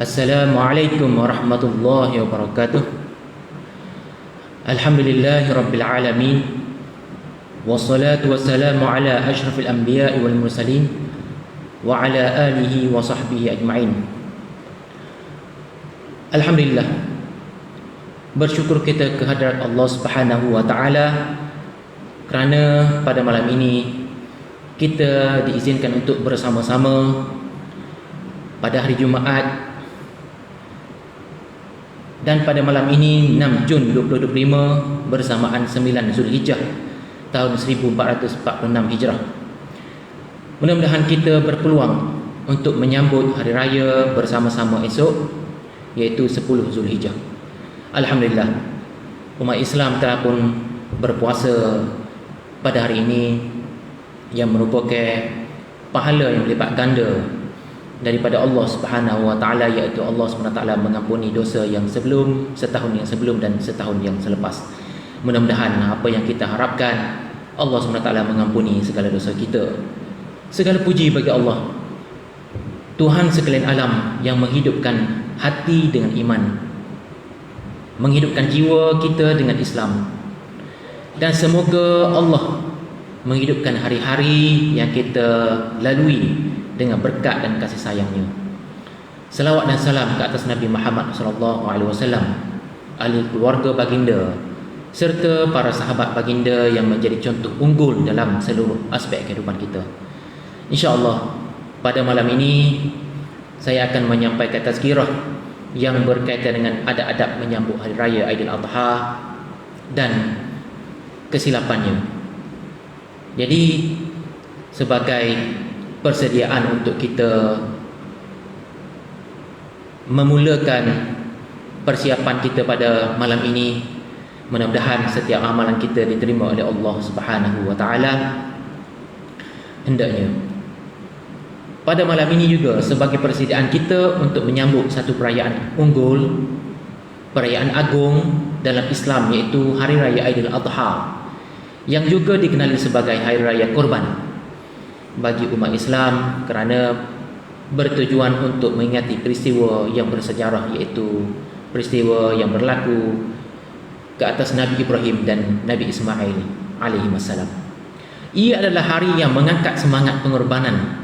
Assalamualaikum warahmatullahi wabarakatuh. Alhamdulillahi rabbil alamin. Wassalatu wassalamu ala asyrafil anbiya'i wal mursalin wa ala alihi wa sahbihi ajma'in. Alhamdulillah, bersyukur kita kehadrat Allah Subhanahu wa taala kerana pada malam ini kita diizinkan untuk bersama-sama pada hari Jumaat. Dan pada malam ini 6 Jun 2025 bersamaan 9 Zulhijjah tahun 1446 Hijrah. Mudah-mudahan kita berpeluang untuk menyambut hari raya bersama-sama esok, iaitu 10 Zulhijjah. Alhamdulillah, umat Islam telah pun berpuasa pada hari ini, yang merupakan pahala yang berlipat ganda daripada Allah Subhanahu wa taala, iaitu Allah Subhanahu wa taala mengampuni dosa yang sebelum, setahun yang sebelum dan setahun yang selepas. Mudah-mudahan apa yang kita harapkan, Allah Subhanahu wa taala mengampuni segala dosa kita. Segala puji bagi Allah, Tuhan sekalian alam, yang menghidupkan hati dengan iman, menghidupkan jiwa kita dengan Islam. Dan semoga Allah menghidupkan hari-hari yang kita lalui dengan berkat dan kasih sayangnya. Selawat dan salam ke atas Nabi Muhammad SAW, ahli keluarga baginda, serta para sahabat baginda yang menjadi contoh unggul dalam seluruh aspek kehidupan kita. InsyaAllah pada malam ini saya akan menyampaikan tazkirah yang berkaitan dengan adab-adab menyambut hari raya Aidiladha dan kesilapannya. Jadi sebagai persediaan untuk kita memulakan persiapan kita pada malam ini, mudah-mudahan setiap amalan kita diterima oleh Allah Subhanahu wa taala. Hendaknya pada malam ini juga sebagai persediaan kita untuk menyambut satu perayaan unggul, perayaan agung dalam Islam, iaitu Hari Raya Aidiladha, yang juga dikenali sebagai Hari Raya Korban bagi umat Islam, kerana bertujuan untuk mengingati peristiwa yang bersejarah, iaitu peristiwa yang berlaku ke atas Nabi Ibrahim dan Nabi Ismail alaihi wassalam. Ia adalah hari yang mengangkat semangat pengorbanan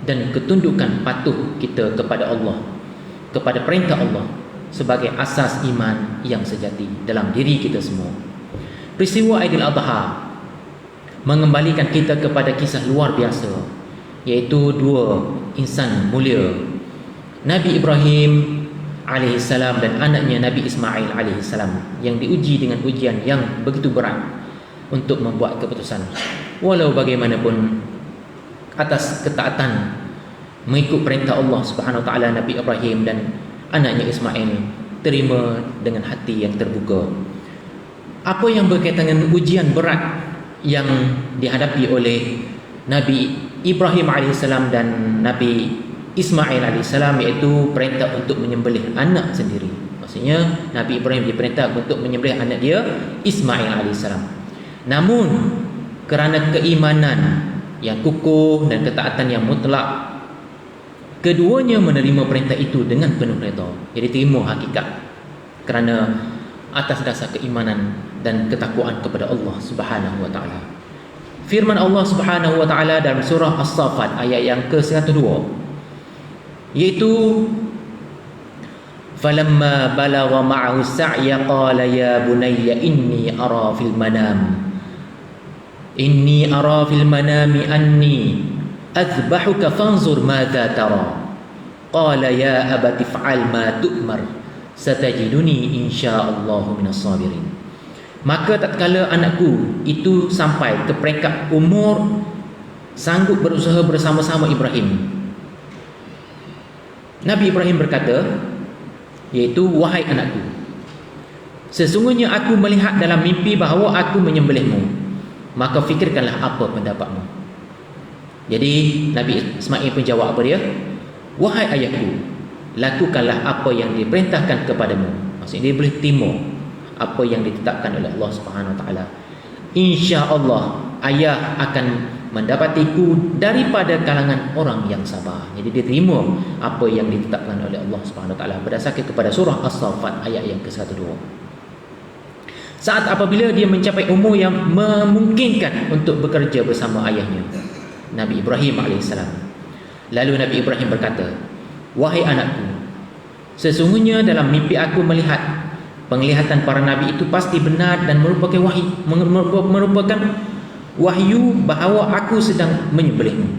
dan ketundukan patuh kita kepada Allah, kepada perintah Allah sebagai asas iman yang sejati dalam diri kita semua. Peristiwa Aidiladha mengembalikan kita kepada kisah luar biasa, iaitu dua insan mulia, Nabi Ibrahim alaihissalam dan anaknya Nabi Ismail alaihissalam, yang diuji dengan ujian yang begitu berat untuk membuat keputusan. Walau bagaimanapun, atas ketaatan mengikut perintah Allah Subhanahu wa taala, Nabi Ibrahim dan anaknya Ismail terima dengan hati yang terbuka. Apa yang berkaitan dengan ujian berat yang dihadapi oleh Nabi Ibrahim AS dan Nabi Ismail AS, iaitu perintah untuk menyembelih anak sendiri. Maksudnya Nabi Ibrahim diperintah untuk menyembelih anak dia Ismail AS. Namun kerana keimanan yang kukuh dan ketaatan yang mutlak, keduanya menerima perintah itu dengan penuh redha. Jadi terima hakikat kerana atas dasar keimanan dan ketakwaan kepada Allah Subhanahu wa taala. Firman Allah Subhanahu wa taala dalam surah As-Saffat ayat yang ke-102, iaitu falamma balagha ma'ahu as-sa'ya qala ya bunayya inni ara fil manami anni azbahuka fanzur madza tara qala ya abati fa'al ma tu'mar satajiduni insyaallahu minas sabirin. Maka tatkala anakku itu sampai ke peringkat umur sanggup berusaha bersama-sama Ibrahim, Nabi Ibrahim berkata, iaitu wahai anakku, sesungguhnya aku melihat dalam mimpi bahawa aku menyembelihmu, maka fikirkanlah apa pendapatmu. Jadi Nabi Ismail pun jawab apa dia? Wahai ayahku, lakukanlah apa yang diperintahkan kepadamu. Maksudnya dia boleh terima apa yang ditetapkan oleh Allah Subhanahu Wa Taala. Insya-Allah ayah akan mendapatiku daripada kalangan orang yang sabar. Jadi dia terima apa yang ditetapkan oleh Allah Subhanahu Wa Taala berdasarkan kepada surah As-Saffat ayat yang ke-1-2. Saat apabila dia mencapai umur yang memungkinkan untuk bekerja bersama ayahnya, Nabi Ibrahim AS. Lalu Nabi Ibrahim berkata, "Wahai anakku, sesungguhnya dalam mimpi aku melihat penglihatan para nabi itu pasti benar dan merupakan wahyu bahawa aku sedang menyembelihmu.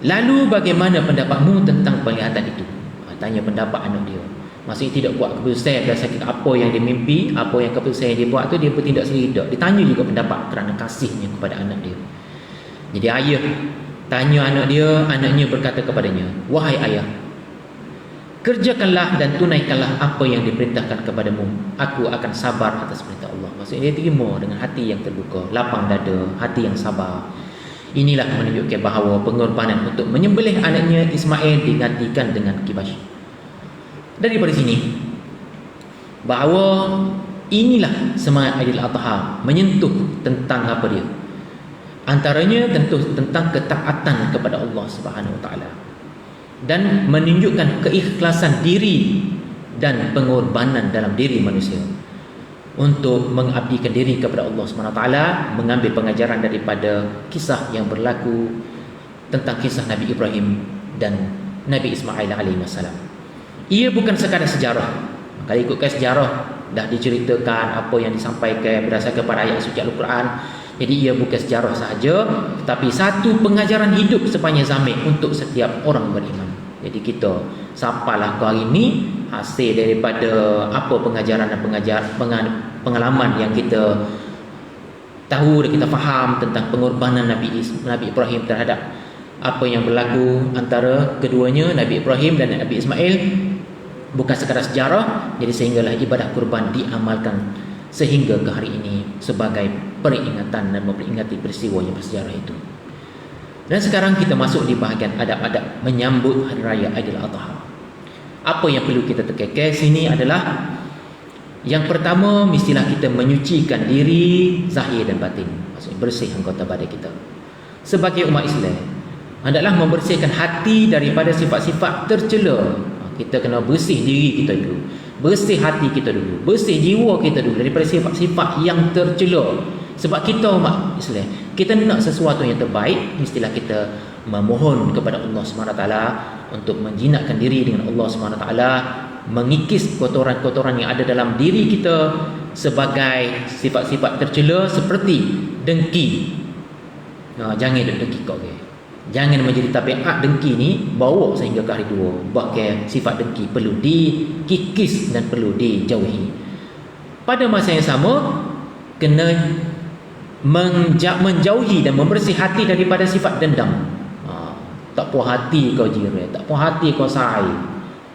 Lalu bagaimana pendapatmu tentang penglihatan itu?" Tanya pendapat anak dia. Maksudnya tidak buat keputusan berdasarkan apa yang dia mimpi, apa yang keputusan yang dia buat tu dia bertindak sendiri. Dia tanya juga pendapat kerana kasihnya kepada anak dia. Jadi ayah tanya anak dia, anaknya berkata kepadanya, "Wahai ayah, kerjakanlah dan tunaikanlah apa yang diperintahkan kepadamu. Aku akan sabar atas perintah Allah." Maksudnya dia terima dengan hati yang terbuka, lapang dada, hati yang sabar. Inilah menunjukkan bahawa pengorbanan untuk menyembelih anaknya Ismail digantikan dengan kibas. Daripada sini bahawa inilah semangat Aidiladha menyentuh tentang apa dia? Antaranya tentu tentang ketaatan kepada Allah Subhanahu Wa Taala dan menunjukkan keikhlasan diri dan pengorbanan dalam diri manusia untuk mengabdikan diri kepada Allah Subhanahu Wa Taala, mengambil pengajaran daripada kisah yang berlaku tentang kisah Nabi Ibrahim dan Nabi Ismail alaihissalam. Ia bukan sekadar sejarah. Kalau ikutkan sejarah dah diceritakan apa yang disampaikan berdasarkan pada ayat suci Al-Quran. Jadi ia bukan sejarah sahaja, tetapi satu pengajaran hidup sepanjang zaman untuk setiap orang beriman. Jadi kita sampailah ke hari ini hasil daripada apa pengajaran dan pengalaman yang kita tahu dan kita faham tentang pengorbanan Nabi Ibrahim terhadap apa yang berlaku antara keduanya, Nabi Ibrahim dan Nabi Ismail. Bukan sekadar sejarah, jadi sehinggalah ibadah kurban diamalkan sehingga ke hari ini sebagai peringatan dan memperingati peristiwa yang bersejarah itu. Dan sekarang kita masuk di bahagian adab-adab menyambut Hari Raya Aidiladha. Apa yang perlu kita tekankan sini adalah yang pertama, mestilah kita menyucikan diri zahir dan batin, maksudnya bersih anggota badan kita. Sebagai umat Islam, hendaklah membersihkan hati daripada sifat-sifat tercela. Kita kena bersih diri kita dulu, bersih hati kita dulu, bersih jiwa kita dulu daripada sifat-sifat yang tercela. Sebab kita umat Islam, kita nak sesuatu yang terbaik, mestilah kita memohon kepada Allah SWT untuk menjinakkan diri dengan Allah SWT, mengikis kotoran-kotoran yang ada dalam diri kita sebagai sifat-sifat tercela seperti dengki. Jangan dengki kau ke. Jangan menjadi tabiat dengki ni bawa sehingga ke hari tua. Bahkan sifat dengki perlu dikikis dan perlu dijauhi. Pada masa yang sama, kena menjauhi dan membersih hati daripada sifat dendam. Tak puas hati kau jiran, tak puas hati kau sahai,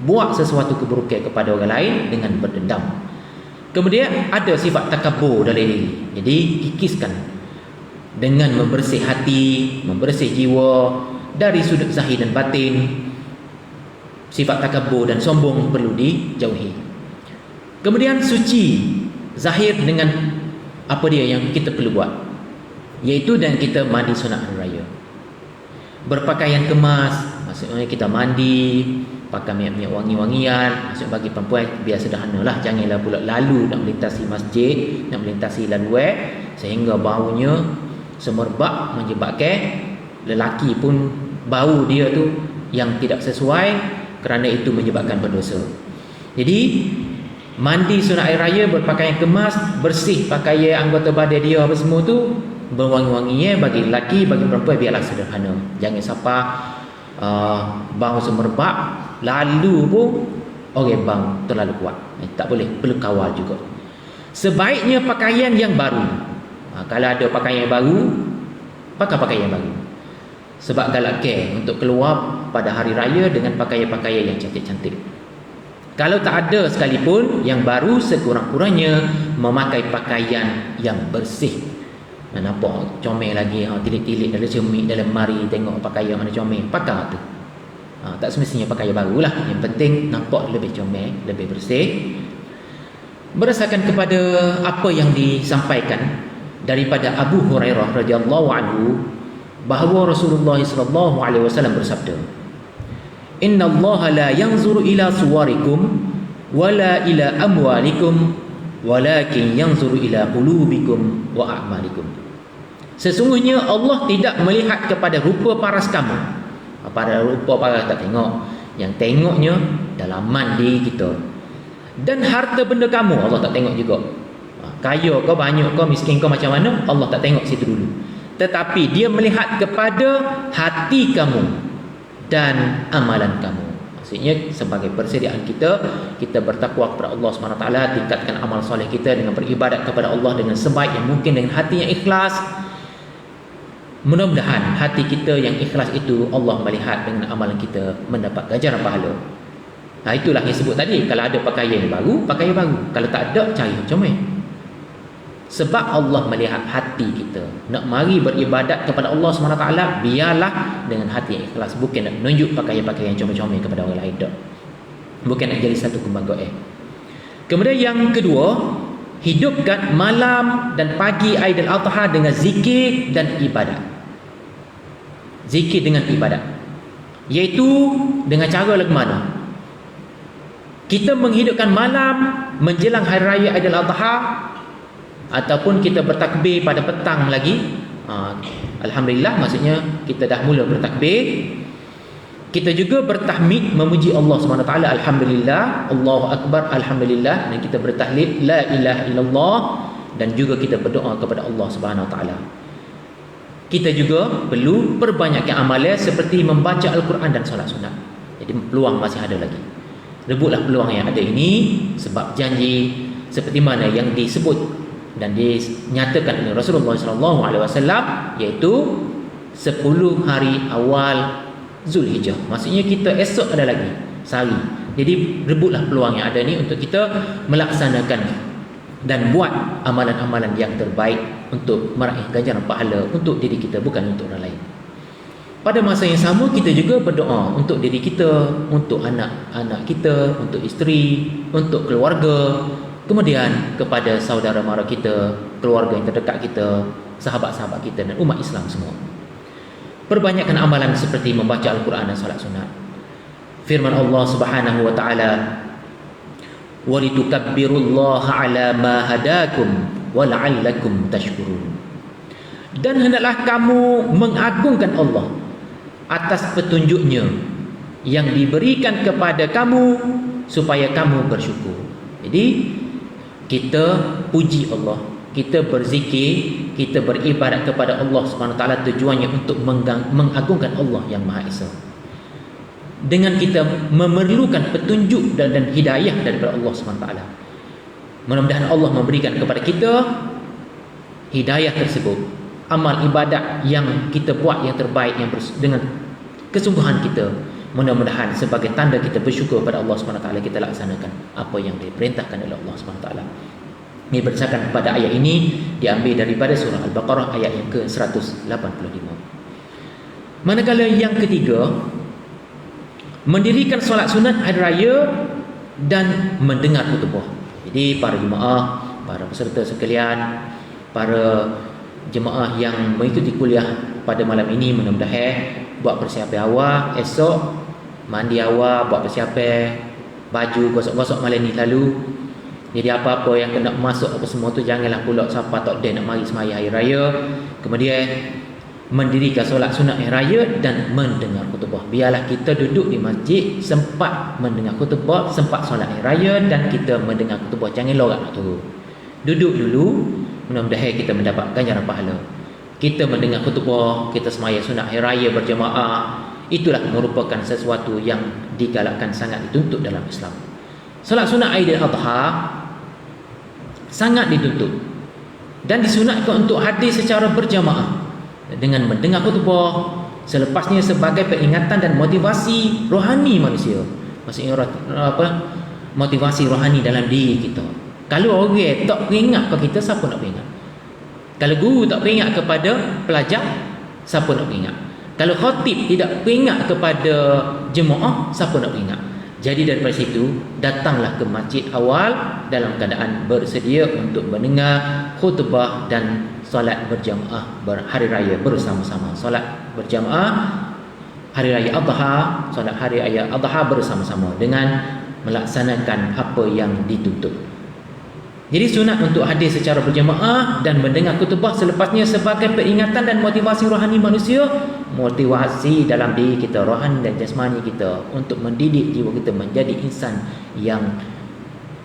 buat sesuatu keburukan kepada orang lain dengan berdendam. Kemudian ada sifat takabur dalam diri. Jadi kikiskan dengan membersih hati, membersih jiwa dari sudut zahir dan batin. Sifat takabur dan sombong perlu dijauhi. Kemudian suci zahir dengan apa dia yang kita perlu buat, iaitu dan kita mandi sunat hari raya, berpakaian kemas, maksudnya kita mandi pakai minyak wangi-wangian. Maksud bagi perempuan biar sederhanalah, janganlah pula lalu nak melintasi masjid, nak melintasi laluan sehingga baunya semerbak menyebabkan lelaki pun bau dia tu yang tidak sesuai, kerana itu menyebabkan berdosa. Jadi mandi sunat hari raya, berpakaian kemas, bersih pakaian anggota badan dia apa semua tu, berwangi-wangi bagi lelaki, bagi perempuan biarlah sederhana. Jangan siapa bau semerbak lalu pun orang bau terlalu kuat. Tak boleh, perlu kawal juga. Sebaiknya pakaian yang baru. Kalau ada pakaian yang baru, pakai pakaian yang baru. Sebab galakkan untuk keluar pada hari raya dengan pakaian-pakaian yang cantik-cantik. Kalau tak ada sekalipun yang baru, sekurang-kurangnya memakai pakaian yang bersih. Nampak comel lagi, tilik-tilik dalam cermin, dalam mari tengok pakaian mana comel, pakai tu. Tak semestinya pakaian baru lah. Yang penting nampak lebih comel, lebih bersih. Berdasarkan kepada apa yang disampaikan daripada Abu Hurairah radhiyallahu anhu, bahawa Rasulullah sallallahu alaihi wasallam bersabda, "Inna Allah la yanzuru ila suwarikum wala ila amwalikum walakin yanzuru ila qulubikum wa a'malikum." Sesungguhnya Allah tidak melihat kepada rupa paras kamu. Pada rupa paras tak tengok. Yang tengoknya dalaman diri kita. Dan harta benda kamu Allah tak tengok juga. Kaya kau, banyak kau, miskin kau macam mana, Allah tak tengok situ dulu. Tetapi dia melihat kepada hati kamu dan amalan kamu. Maksudnya sebagai persediaan kita, kita bertakwa kepada Allah SWT, tingkatkan amal soleh kita dengan beribadat kepada Allah dengan sebaik yang mungkin, dengan hati yang ikhlas. Mudah-mudahan hati kita yang ikhlas itu Allah melihat dengan amalan kita, mendapat ganjaran pahala. Nah, itulah yang sebut tadi, kalau ada pakaian baru, pakaian baru. Kalau tak ada, cari macam mana. Sebab Allah melihat hati kita. Nak mari beribadat kepada Allah SWT, biarlah dengan hati yang ikhlas. Bukan nak menunjuk pakaian-pakaian comel-comel kepada orang lain. Tak. Bukan nak jadi satu kembang goeh. Kemudian yang kedua, hidupkan malam dan pagi Aidil Adha dengan zikir dan ibadat. Zikir dengan ibadat, iaitu dengan cara lagu mana? Kita menghidupkan malam menjelang Hari Raya Aidil Adha, ataupun kita bertakbir pada petang lagi. Alhamdulillah, maksudnya kita dah mula bertakbir. Kita juga bertahmid, memuji Allah SWT. Alhamdulillah, Allahu Akbar, Alhamdulillah. Dan kita bertahlil, La ilaha illallah. Dan juga kita berdoa kepada Allah SWT. Kita juga perlu perbanyakkan amalan seperti membaca Al-Quran dan solat sunat. Jadi peluang masih ada lagi. Rebutlah peluang yang ada ini, sebab janji seperti mana yang disebut dan dinyatakan oleh Rasulullah SAW, iaitu 10 hari awal Zulhijjah. Maksudnya kita esok ada lagi sehari. Jadi rebutlah peluang yang ada ni untuk kita melaksanakan dan buat amalan-amalan yang terbaik untuk meraih ganjaran pahala untuk diri kita, bukan untuk orang lain. Pada masa yang sama, kita juga berdoa untuk diri kita, untuk anak-anak kita, untuk isteri, untuk keluarga, kemudian kepada saudara mara kita, keluarga yang terdekat kita, sahabat-sahabat kita dan umat Islam semua. Perbanyakkan amalan seperti membaca Al-Quran dan solat sunat. Firman Allah Subhanahu wa taala, "Walitukabbirullaha 'ala ma hadakum wa la'allakum tashkurun." Dan hendaklah kamu mengagungkan Allah atas petunjuknya yang diberikan kepada kamu supaya kamu bersyukur. Jadi kita puji Allah, kita berzikir, kita beribadat kepada Allah SWT, tujuannya untuk mengagungkan Allah yang Maha Esa. Dengan kita memerlukan petunjuk dan hidayah daripada Allah SWT. Mudah-mudahan Allah memberikan kepada kita hidayah tersebut. Amal ibadat yang kita buat yang terbaik, yang dengan kesungguhan kita, mudah-mudahan sebagai tanda kita bersyukur pada Allah SWT, kita laksanakan apa yang diperintahkan oleh Allah SWT. Ini berdasarkan pada ayat ini diambil daripada surah Al-Baqarah ayat yang ke-185. Manakala yang ketiga, mendirikan solat sunat hari raya dan mendengar khutbah. Jadi para jemaah, para peserta sekalian, para jemaah yang mengikuti kuliah pada malam ini, mudah-mudahan buat persiapan awal, esok mandi awal, buat persiapan baju, gosok-gosok malam ni lalu. Jadi apa-apa yang kena masuk apa semua tu janganlah pula siapa tak ada nak mari semaya hari raya. Kemudian mendirikan solat sunat hari raya dan mendengar khutbah. Biarlah kita duduk di masjid, sempat mendengar khutbah, sempat solat hari raya dan kita mendengar khutbah. Jangan lorak nak turun. Duduk dulu, mudah-mudahan kita mendapat ganjaran pahala. Kita mendengar khutbah, kita semaya sunat hari raya berjemaah, itulah merupakan sesuatu yang digalakkan, sangat dituntut dalam Islam. Solat sunat Aidil Adha sangat dituntut dan disunatkan untuk hadir secara berjamaah dengan mendengar khutbah, selepasnya sebagai peringatan dan motivasi rohani manusia. Maksudnya motivasi rohani dalam diri kita. Kalau orang tak peringat ke kita, siapa nak peringat? Kalau guru tak peringat kepada pelajar, siapa nak peringat? Kalau khatib tidak peringat kepada jemaah, siapa nak peringat? Jadi daripada situ, datanglah ke masjid awal dalam keadaan bersedia untuk mendengar khutbah dan solat berjamaah hari raya bersama-sama. Solat berjamaah hari raya Adha, solat hari raya Adha bersama-sama dengan melaksanakan apa yang dituntut. Jadi sunat untuk hadir secara berjamaah dan mendengar khutbah selepasnya sebagai peringatan dan motivasi rohani manusia, motivasi dalam diri kita, rohani dan jasmani kita, untuk mendidik jiwa kita menjadi insan yang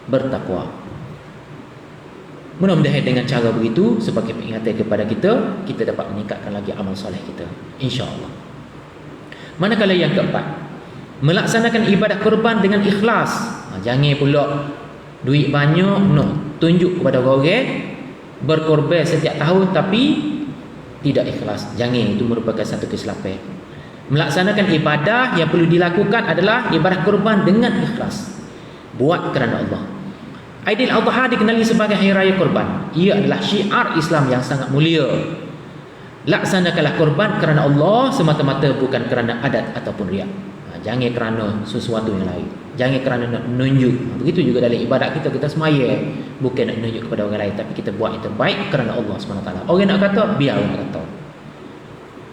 bertakwa. Mudah-mudahan dengan cara begitu sebagai peringatan kepada kita, kita dapat meningkatkan lagi amal soleh kita, insya-Allah. Manakala yang keempat, melaksanakan ibadah kurban dengan ikhlas. Jangan pula duit banyak tunjuk kepada orang berkorban setiap tahun tapi tidak ikhlas. Jangan, itu merupakan satu kesilapan. Melaksanakan ibadah yang perlu dilakukan adalah ibadah kurban dengan ikhlas, buat kerana Allah. Aidil Adha dikenali sebagai hari raya kurban. Ia adalah syiar Islam yang sangat mulia. Laksanakanlah kurban kerana Allah semata-mata, bukan kerana adat ataupun riak. Jangan kerana sesuatu yang lain. Jangan kerana nak menunjuk. Begitu juga dalam ibadat kita, kita semaya bukan nak menunjuk kepada orang lain, tapi kita buat yang terbaik kerana Allah SWT. Orang nak kata, biar orang kata.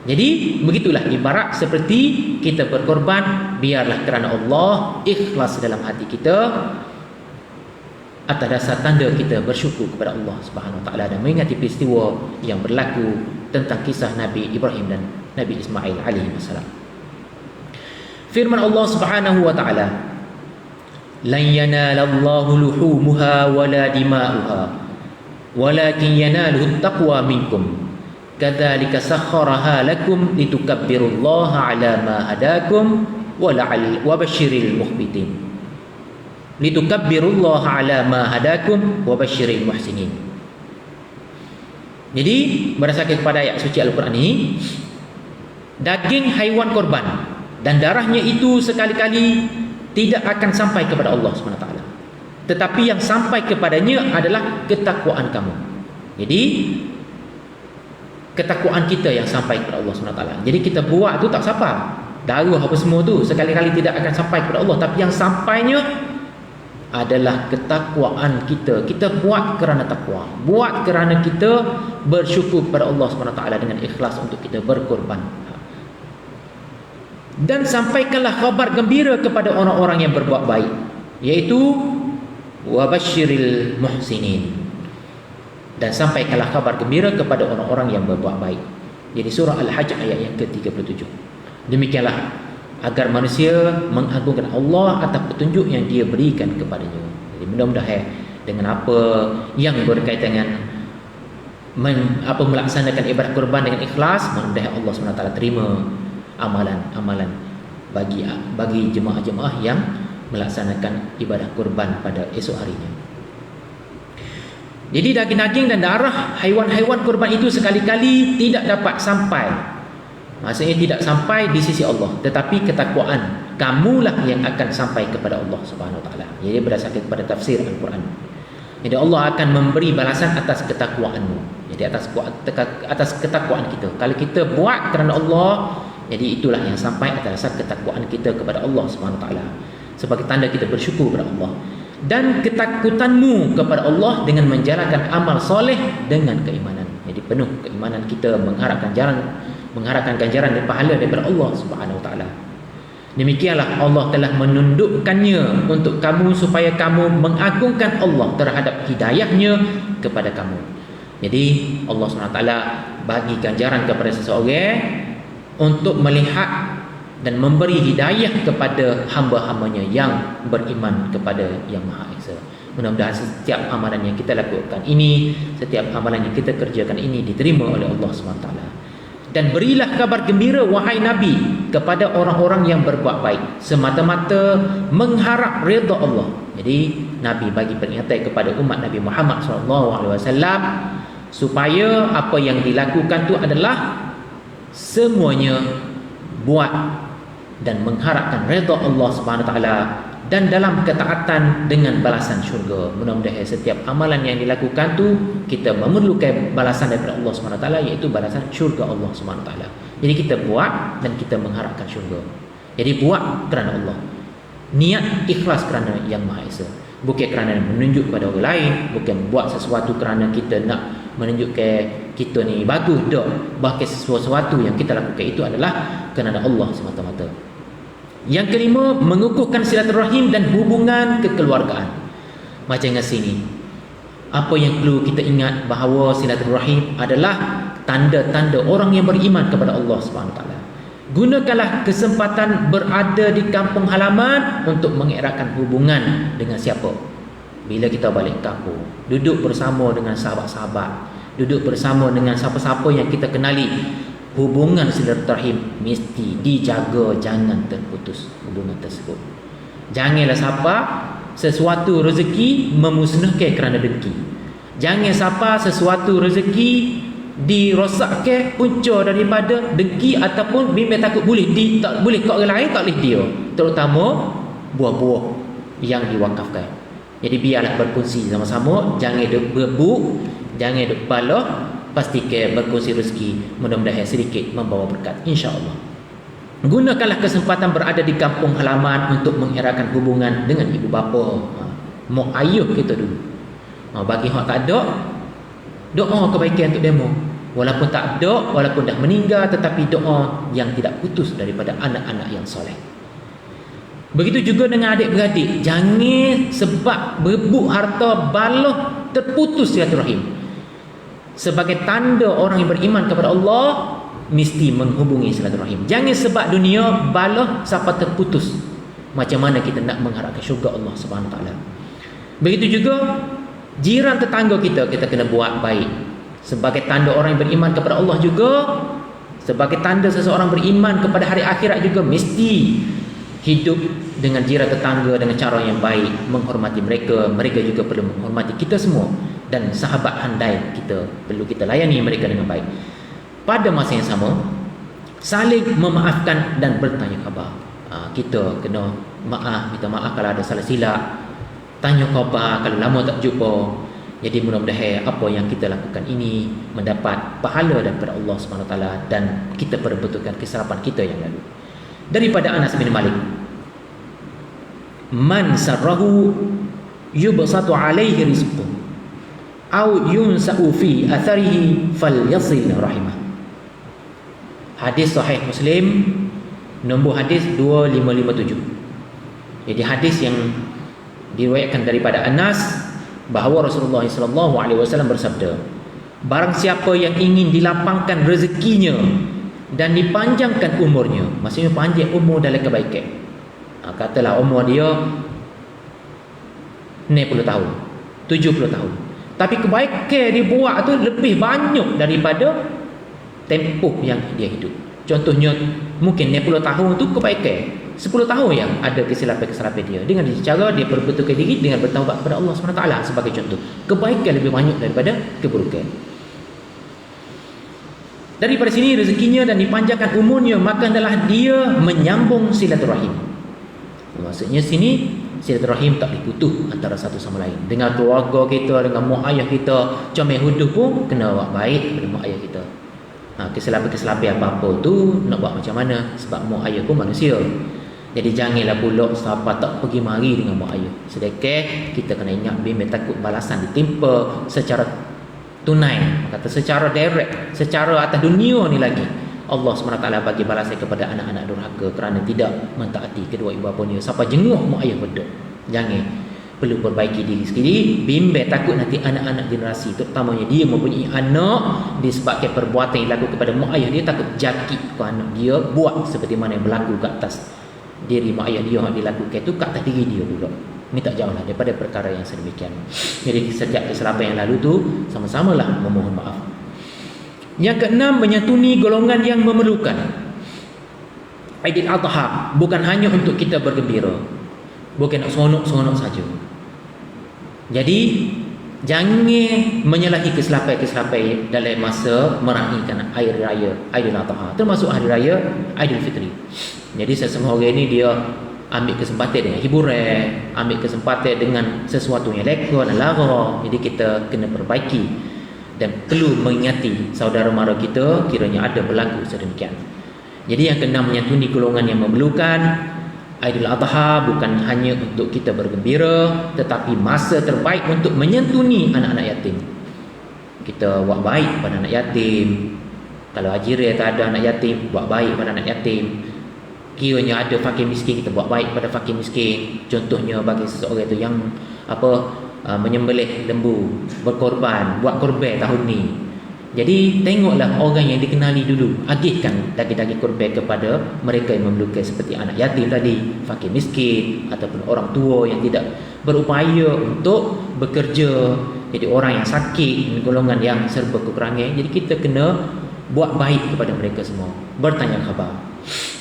Jadi begitulah ibarat seperti kita berkorban, biarlah kerana Allah, ikhlas dalam hati kita, atas dasar tanda kita bersyukur kepada Allah Subhanahu Wa Taala dan mengingati peristiwa yang berlaku tentang kisah Nabi Ibrahim dan Nabi Ismail alaihi wasallam. Firman Allah Subhanahu Wa Taala, "Lan yanalallahu luhumuha wala dima'uha, walakin yanaluhu taqwa minkum. Kadzalika sakhkharaha lakum litukabbirullaha 'ala ma hadakum wa basyiril mukhbitin." Litukabbirullaha 'ala ma hadakum wa basyiril muhsinin. Jadi berdasarkan kepada ayat suci Al-Quran ini, daging haiwan korban dan darahnya itu sekali-kali tidak akan sampai kepada Allah SWT, tetapi yang sampai kepadanya adalah ketakwaan kamu. Jadi ketakwaan kita yang sampai kepada Allah SWT. Jadi kita buat tu tak sampai, darah apa semua tu sekali-kali tidak akan sampai kepada Allah, tapi yang sampainya adalah ketakwaan kita. Kita buat kerana takwa, buat kerana kita bersyukur kepada Allah SWT dengan ikhlas untuk kita berkorban. Dan sampaikanlah khabar gembira kepada orang-orang yang berbuat baik, iaitu wabasyiril muhsinin. Dan sampaikanlah kabar gembira kepada orang-orang yang berbuat baik. Jadi surah Al-Hajj ayat yang ke-37. Demikianlah agar manusia mengagungkan Allah atas petunjuk yang dia berikan kepadanya. Jadi mudah-mudahan dengan apa yang berkaitan dengan melaksanakan ibadah kurban dengan ikhlas, mudah-mudahan Allah SWT terima amalan-amalan bagi jemaah-jemaah yang melaksanakan ibadah kurban pada esok harinya. Jadi daging-daging dan darah haiwan-haiwan kurban itu sekali-kali tidak dapat sampai, maksudnya tidak sampai di sisi Allah, tetapi ketakwaan kamulah yang akan sampai kepada Allah Subhanahu Wa Taala. Jadi berdasarkan kepada tafsir Al-Quran. Jadi Allah akan memberi balasan atas ketakwaanmu. Jadi atas ketakwaan kita. Kalau kita buat kerana Allah, jadi itulah yang sampai atas dasar ketakwaan kita kepada Allah Subhanahu Wa Taala, sebagai tanda kita bersyukur kepada Allah. Dan ketakutanmu kepada Allah dengan menjalankan amal soleh dengan keimanan. Jadi penuh keimanan kita, mengharapkan ganjaran dan pahala daripada Allah Subhanahu Wa Taala. Demikianlah Allah telah menundukkannya untuk kamu supaya kamu mengagungkan Allah terhadap hidayahnya kepada kamu. Jadi Allah SWT bagi ganjaran kepada seseorang untuk melihat dan memberi hidayah kepada hamba-hambanya yang beriman kepada Yang Maha Esa. Mudah-mudahan setiap amalan yang kita lakukan ini, setiap amalan yang kita kerjakan ini diterima oleh Allah SWT. Dan berilah kabar gembira wahai Nabi kepada orang-orang yang berbuat baik semata-mata mengharap redha Allah. Jadi Nabi bagi peringatan kepada umat Nabi Muhammad SAW supaya apa yang dilakukan itu adalah semuanya buat dan mengharapkan redha Allah Subhanahu Wa Taala dan dalam ketaatan dengan balasan syurga. Mudah-mudahan setiap amalan yang dilakukan tu kita memerlukan balasan daripada Allah SWT, iaitu balasan syurga Allah SWT. Jadi kita buat dan kita mengharapkan syurga. Jadi buat kerana Allah, niat ikhlas kerana Yang Maha Esa, bukan kerana menunjuk kepada orang lain, bukan buat sesuatu kerana kita nak menunjukkan kita ni bagus tak, bahkan sesuatu yang kita lakukan itu adalah kerana Allah semata-mata. Yang kelima, mengukuhkan silaturahim dan hubungan kekeluargaan. Macam dengan sini, apa yang perlu kita ingat bahawa silaturahim adalah tanda-tanda orang yang beriman kepada Allah SWT. Gunakanlah kesempatan berada di kampung halaman untuk mengeratkan hubungan dengan siapa. Bila kita balik kampung, duduk bersama dengan sahabat-sahabat, duduk bersama dengan siapa-siapa yang kita kenali, hubungan silaturahim mesti dijaga, jangan terputus hubungan tersebut. Janganlah siapa sesuatu rezeki memusnahkan kerana dengki. Jangan siapa sesuatu rezeki dirosakkan punca daripada dengki ataupun bimbang takut tak boleh kat orang lain, tak boleh dia, terutama buah-buah yang diwakafkan. Jadi biarlah berkongsi sama-sama, jangan duk berebut, jangan duk balah, pastikan berkongsi rezeki, mudah-mudahan sedikit membawa berkat insya-Allah. Gunakanlah kesempatan berada di kampung halaman untuk mengeratkan hubungan dengan ibu bapa, mak ayah kita dulu. Bagi hak tak ada, doa kebaikan untuk demo. Walaupun tak ada, walaupun dah meninggal, tetapi doa yang tidak putus daripada anak-anak yang soleh. Begitu juga dengan adik-beradik, jangan sebab berebut harta balah terputus silaturahim. Sebagai tanda orang yang beriman kepada Allah, mesti menghubungi silaturahim. Jangan sebab dunia balah sampai terputus. Macam mana kita nak mengharapkan syurga Allah Subhanahu Taala. Begitu juga jiran tetangga kita kena buat baik. Sebagai tanda orang yang beriman kepada Allah juga, sebagai tanda seseorang beriman kepada hari akhirat juga, mesti hidup dengan jiran tetangga dengan cara yang baik, menghormati mereka, mereka juga perlu menghormati kita semua, dan sahabat handai kita perlu kita layani mereka dengan baik. Pada masa yang sama, saling memaafkan dan bertanya khabar. Kita kena minta maaf kalau ada salah silap, tanya khabar kalau lama tak jumpa. Jadi mudah-mudahan apa yang kita lakukan ini mendapat pahala daripada Allah SWT, dan kita perbetulkan kesilapan kita yang lalu. Daripada Anas bin Malik, man sarrahu yubsatu alaihi rizquh au yunsa'u fi atharihi falyasil rahimah. Hadis sahih Muslim, nombor hadis 2557. Jadi hadis yang diriwayatkan daripada Anas bahawa Rasulullah SAW bersabda, barang siapa yang ingin dilapangkan rezekinya dan dipanjangkan umurnya, maksudnya panjang umur dalam kebaikan, katalah umur dia 60 tahun, 70 tahun, tapi kebaikan dia buat tu lebih banyak daripada tempoh yang dia hidup. Contohnya mungkin 60 tahun tu kebaikan, 10 tahun yang ada kesilapan-kesilapan dia, dengan cara dia perbetulkan diri dengan bertaubat kepada Allah SWT sebagai contoh, kebaikan lebih banyak daripada keburukan. Daripada sini rezekinya dan dipanjangkan umurnya, maka adalah dia menyambung silaturahim. Maksudnya sini silaturahim tak diputus antara satu sama lain. Dengan keluarga kita, dengan mak ayah kita, comel huduh pun kena buat baik kepada mak ayah kita. Kesilapan-kesilapan apa-apa tu nak buat macam mana, sebab mak ayah pun manusia. Jadi janganlah pula siapa tak pergi mari dengan mak ayah. Sedekah kita kena ingat, bimbang takut balasan ditimpa secara tunai, kata secara direct, secara atas dunia ni lagi. Allah SWT bagi balasan kepada anak-anak durhaka kerana tidak mentaati kedua ibu bapanya, sampai jenguk mak ayah bedok. Jangan. Perlu perbaiki diri sendiri, bimbang takut nanti anak-anak generasi, terutamanya dia mempunyai anak, disebabkan perbuatan yang berlaku kepada mak ayah dia, takut jaki ke anak dia buat seperti mana yang berlaku ke atas diri mak ayah dia yang dilakukan itu, ke atas diri dia pula. Ini tak jauhlah daripada perkara yang sedemikian. Jadi setiap kesilapan yang lalu tu sama-samalah memohon maaf. Yang keenam, menyantuni golongan yang memerlukan. Aidil Adha bukan hanya untuk kita bergembira, bukan nak seronok-seronok saja. Jadi jangan menyalahi kesilapan-kesilapan dalam masa meraihkan hari raya Aidil Adha, termasuk hari raya Aidilfitri. Jadi sesungguhnya hari ini dia ambil kesempatan dengan hiburan, ambil kesempatan dengan sesuatu yang leka dan lara. Jadi kita kena perbaiki dan perlu mengingati saudara mara kita kiranya ada berlaku sedemikian. Jadi yang keenam, menyantuni golongan yang memerlukan. Aidil Adha bukan hanya untuk kita bergembira, tetapi masa terbaik untuk menyantuni anak-anak yatim. Kita buat baik kepada anak yatim. Kalau haji tak ada anak yatim, buat baik kepada anak yatim. Kiranya ada fakir miskin, kita buat baik kepada fakir miskin. Contohnya bagi seseorang itu yang menyembelih lembu, berkorban, buat korban tahun ni. Jadi tengoklah orang yang dikenali dulu, agihkan daging-daging korban kepada mereka yang memerlukan, seperti anak yatim tadi, fakir miskin, ataupun orang tua yang tidak berupaya untuk bekerja, jadi orang yang sakit, golongan yang serba kekurangan. Jadi kita kena buat baik kepada mereka semua, bertanya khabar.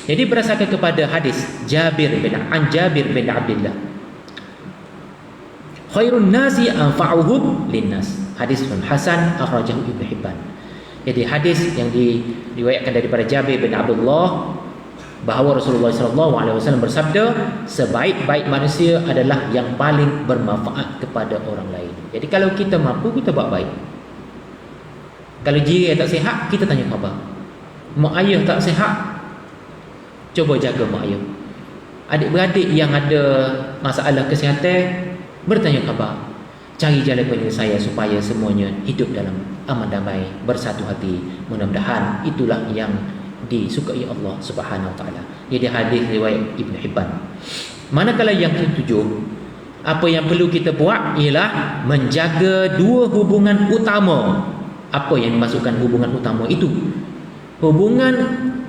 Jadi berdasarkan kepada hadis Jabir bin Abdullah, khairun nasi anfa'uhum linnas, hadis hasan akhrajahu Ibnu Hibban. Jadi hadis yang diriwayatkan daripada Jabir bin Abdullah bahawa Rasulullah SAW bersabda, sebaik-baik manusia adalah yang paling bermanfaat kepada orang lain. Jadi kalau kita mampu, kita buat baik. Kalau jiran tak sihat, kita tanya khabar. Mak ayah tak sihat, coba jaga mak ayah. Adik-beradik yang ada masalah kesihatan, bertanya khabar. Cari jalan penyelesaian supaya semuanya hidup dalam aman damai, bersatu hati. Mudah-mudahan itulah yang disukai Allah Subhanahu Wa Taala. Jadi hadis riwayat Ibnu Hibban. Manakala yang ketujuh, apa yang perlu kita buat ialah menjaga dua hubungan utama. Apa yang dimasukkan hubungan utama itu? Hubungan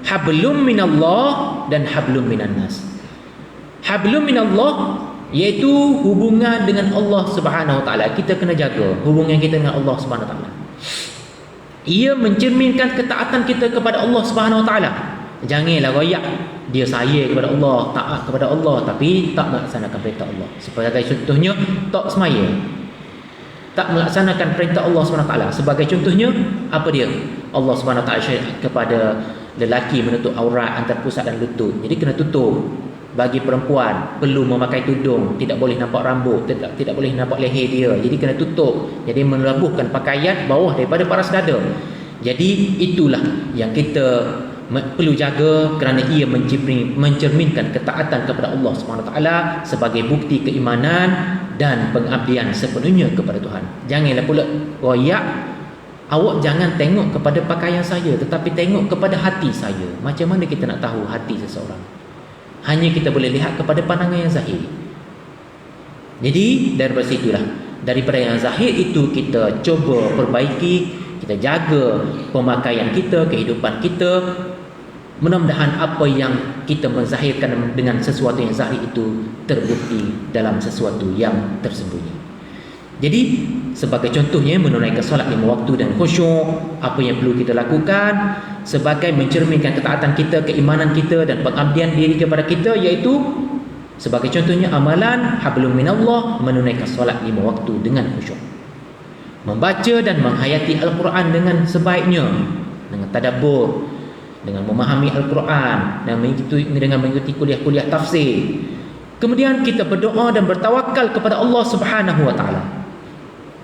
hablum minallah dan hablum minan nas. Hablum minallah iaitu hubungan dengan Allah Subhanahu Wa Taala. Kita kena jaga hubungan kita dengan Allah Subhanahu Wa Taala. Ia mencerminkan ketaatan kita kepada Allah Subhanahu Wa Taala. Janganlah royak dia sayang kepada Allah, taat kepada Allah, tapi tak melaksanakan perintah Allah. Sebagai contohnya, tak semaya, tak melaksanakan perintah Allah Subhanahu Wa Taala. Sebagai contohnya, apa dia? Allah Subhanahu Wa Taala syariat kepada lelaki menutup aurat antara pusat dan lutut. Jadi kena tutup. Bagi perempuan perlu memakai tudung, tidak boleh nampak rambut, tidak boleh nampak leher dia. Jadi kena tutup. Jadi melabuhkan pakaian bawah daripada paras dada. Jadi itulah yang kita perlu jaga, kerana ia mencerminkan ketaatan kepada Allah Subhanahu Wa Taala sebagai bukti keimanan dan pengabdian sepenuhnya kepada Tuhan. Janganlah pula royak. Awak jangan tengok kepada pakaian saya, tetapi tengok kepada hati saya. Macam mana kita nak tahu hati seseorang? Hanya kita boleh lihat kepada pandangan yang zahir. Jadi daripada situlah, daripada yang zahir itu kita cuba perbaiki, kita jaga pemakaian kita, kehidupan kita. Mudah-mudahan apa yang kita menzahirkan dengan sesuatu yang zahir itu terbukti dalam sesuatu yang tersembunyi. Jadi sebagai contohnya, menunaikan solat 5 waktu dan khusyuk, apa yang perlu kita lakukan sebagai mencerminkan ketaatan kita, keimanan kita dan pengabdian diri kepada kita, iaitu sebagai contohnya amalan hablum minallah, menunaikan solat 5 waktu dengan khusyuk, membaca dan menghayati Al-Quran dengan sebaiknya, dengan tadabbur, dengan memahami Al-Quran dan mengikuti kuliah-kuliah tafsir. Kemudian kita berdoa dan bertawakal kepada Allah Subhanahu Wa Taala.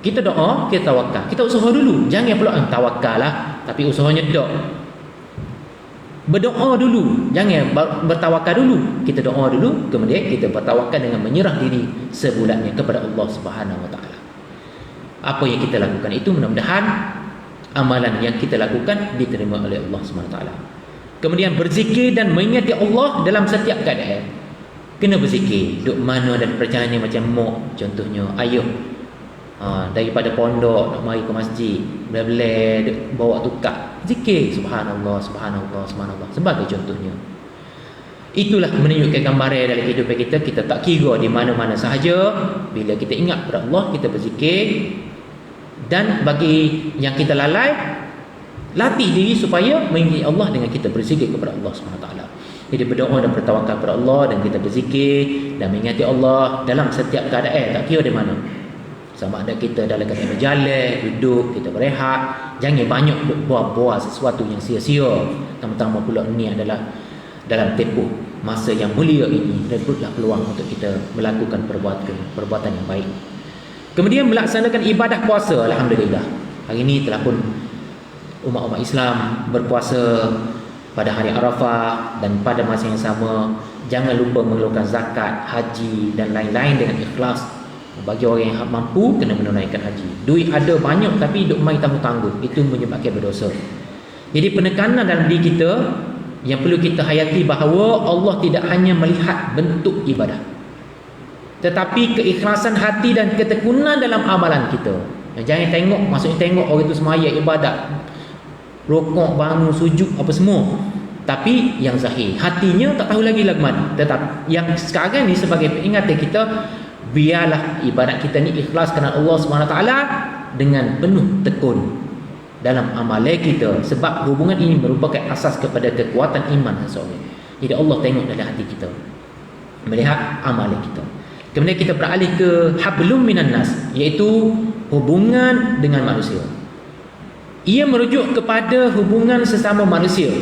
Kita doa, kita tawakal. Kita usaha dulu. Jangan pula tawakal lah, tapi usahanya tak. Berdoa dulu, jangan bertawakal dulu. Kita doa dulu, kemudian kita bertawakal dengan menyerah diri sebulatnya kepada Allah Subhanahu Wa Taala. Apa yang kita lakukan itu, mudah-mudahan amalan yang kita lakukan diterima oleh Allah Subhanahu Wa Taala. Kemudian berzikir dan mengingati Allah dalam setiap keadaan. Kena berzikir. Duk mana dan perjalanan macam mak, contohnya ayuh daripada pondok nak mari ke masjid, bela-bela bawa tukar, zikir subhanallah, subhanallah, subhanallah, sebagai contohnya. Itulah menunjukkan gambaran dalam kehidupan kita. Kita tak kira di mana-mana sahaja, bila kita ingat kepada Allah, kita berzikir. Dan bagi yang kita lalai, latih diri supaya mengingati Allah dengan kita berzikir kepada Allah SWT. Jadi berdoa dan bertawakal kepada Allah, dan kita berzikir dan mengingati Allah dalam setiap keadaan, tak kira di mana. Sama ada kita dalam keadaan berjalan, duduk, kita berehat. Jangan banyak buat sesuatu yang sia-sia. Pertama-tama pula ni adalah dalam tempoh masa yang mulia ini, rebutlah peluang untuk kita melakukan perbuatan yang baik. Kemudian melaksanakan ibadah puasa. Alhamdulillah, hari ini telah pun umat-umat Islam berpuasa pada hari Arafah, dan pada masa yang sama jangan lupa mengeluarkan zakat, haji dan lain-lain dengan ikhlas. Bagi orang yang mampu kena menunaikan haji. Duit ada banyak tapi duk main tangguh-tangguh, itu menyebabkan berdosa. Jadi penekanan dalam diri kita yang perlu kita hayati bahawa Allah tidak hanya melihat bentuk ibadah, tetapi keikhlasan hati dan ketekunan dalam amalan kita. Jangan tengok, maksudnya tengok orang itu semaya ibadat, rokok, bangun, sujud apa semua, tapi yang zahir, hatinya tak tahu lagi lagu mana. Tetapi yang sekarang ni sebagai peringatan kita, biarlah ibadat kita ni ikhlas kerana Allah SWT dengan penuh tekun dalam amalan kita, sebab hubungan ini merupakan asas kepada kekuatan iman seseorang. Jadi Allah tengok dalam hati kita, melihat amalan kita. Kemudian kita beralih ke hablum minan nas, iaitu hubungan dengan manusia. Ia merujuk kepada hubungan sesama manusia.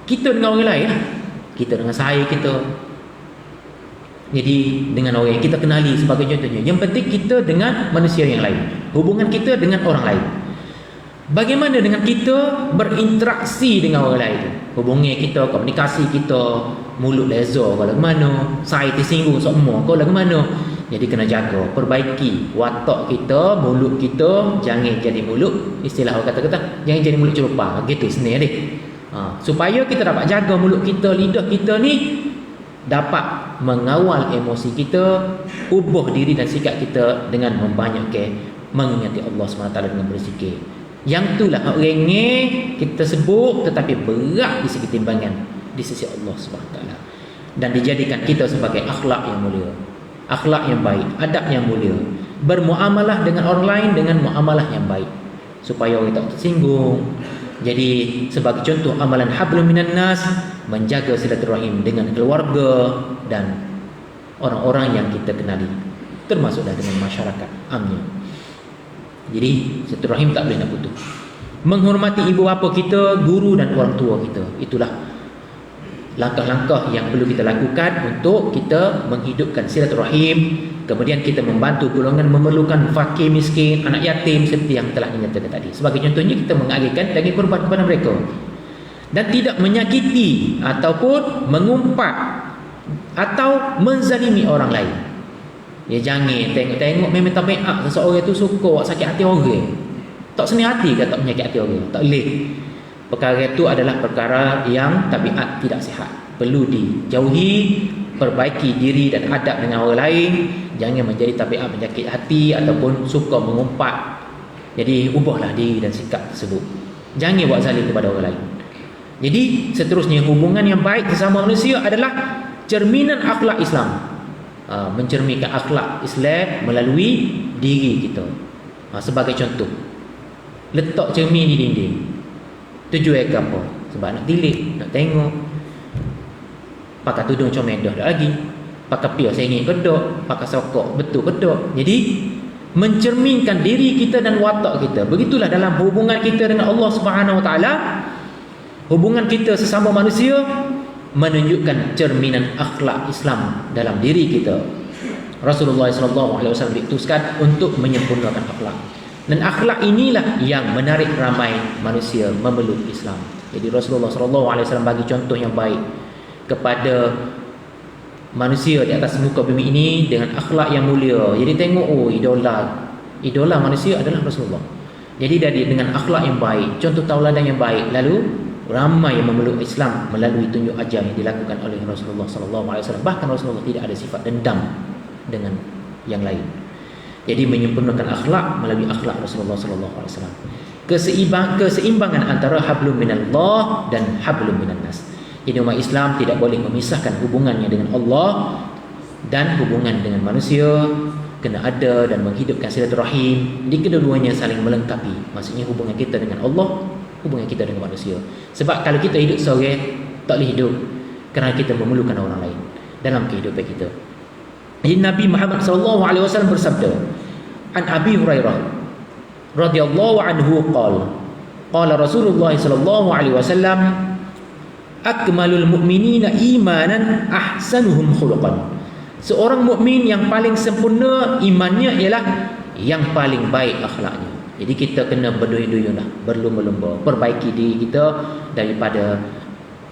Kita dengan orang lain, kita dengan sahaya kita, jadi dengan orang yang kita kenali sebagai contohnya. Yang penting kita dengan manusia yang lain, hubungan kita dengan orang lain. Bagaimana dengan kita berinteraksi dengan orang lain tu? Hubungan kita, komunikasi kita, mulut lezor kau lagu mana, saya tersinggung semua kau lagu mana. Jadi kena jaga, perbaiki watak kita, mulut kita, jangan jadi mulut, istilah orang kata-kata, jangan jadi mulut celupa, gitu senang deh. Supaya kita dapat jaga mulut kita, lidah kita ni dapat mengawal emosi kita, ubah diri dan sikap kita dengan membanyakkan mengingati Allah SWT dengan berzikir. Yang itulah orangnya kita sebut, tetapi berat di segi timbangan di sisi Allah SWT, dan dijadikan kita sebagai akhlak yang mulia, akhlak yang baik, adab yang mulia, bermuamalah dengan orang lain dengan muamalah yang baik, supaya orang tak tersinggung. Jadi sebagai contoh amalan hablum minan nas, menjaga silaturahim dengan keluarga dan orang-orang yang kita kenali, termasuklah dengan masyarakat amnya. Jadi silaturahim tak boleh nak putus. Menghormati ibu bapa kita, guru dan orang tua kita, itulah langkah-langkah yang perlu kita lakukan untuk kita menghidupkan silaturahim. Kemudian kita membantu golongan memerlukan, fakir, miskin, anak yatim, seperti yang telah dinyatakan tadi. Sebagai contohnya, kita mengalihkan daging kurban kepada mereka, dan tidak menyakiti ataupun mengumpat atau menzalimi orang lain. Ya, jangan tengok-tengok memang tak baik seseorang itu suka sakit hati orang, tak senang hati ke tak menyakit hati orang, tak boleh. Perkara itu adalah perkara yang tabiat tidak sihat, perlu dijauhi. Perbaiki diri dan adab dengan orang lain, jangan menjadi tabiat menyakit hati ataupun suka mengumpat. Jadi ubahlah diri dan sikap tersebut, jangan buat zalim kepada orang lain. Jadi seterusnya, hubungan yang baik sesama manusia adalah cerminan akhlak Islam. Mencerminkan akhlak Islam melalui diri kita. Sebagai contoh, letak cermin di dinding, tujuan apa? Sebab nak tilik, nak tengok. Pakai tudung comel dah lagi, pakai piah sengit kedok, pakai sokok betul kedok. Jadi mencerminkan diri kita dan watak kita. Begitulah dalam hubungan kita dengan Allah Subhanahu Wa Taala. Hubungan kita sesama manusia menunjukkan cerminan akhlak Islam dalam diri kita. Rasulullah SAW diutuskan untuk menyempurnakan akhlak, dan akhlak inilah yang menarik ramai manusia memeluk Islam. Jadi Rasulullah SAW bagi contoh yang baik kepada manusia di atas muka bumi ini dengan akhlak yang mulia. Jadi tengok, idola manusia adalah Rasulullah. Jadi dengan akhlak yang baik, contoh tauladan yang baik, lalu ramai yang memeluk Islam melalui tunjuk ajar yang dilakukan oleh Rasulullah SAW. Bahkan Rasulullah tidak ada sifat dendam dengan yang lain. Jadi menyempurnakan akhlak melalui akhlak Rasulullah SAW. Keseimbangan antara hablum minallah dan hablum minan nas. Jadi umat Islam tidak boleh memisahkan hubungannya dengan Allah dan hubungan dengan manusia. Kena ada dan menghidupkan silaturahim. Di kedua-duanya saling melengkapi. Maksudnya hubungan kita dengan Allah, hubungan kita dengan manusia. Sebab kalau kita hidup seorang, tak boleh hidup, kerana kita memerlukan orang lain dalam kehidupan kita. Jadi Nabi Muhammad SAW bersabda, An Abi Hurairah radhiyallahu anhu qala Rasulullah SAW, akmalul mu'minina imanan ahsanuhum khuluqan. Seorang mukmin yang paling sempurna imannya ialah yang paling baik akhlaknya. Jadi kita kena berduyun-duyunlah, berlumba-lumba, perbaiki diri kita daripada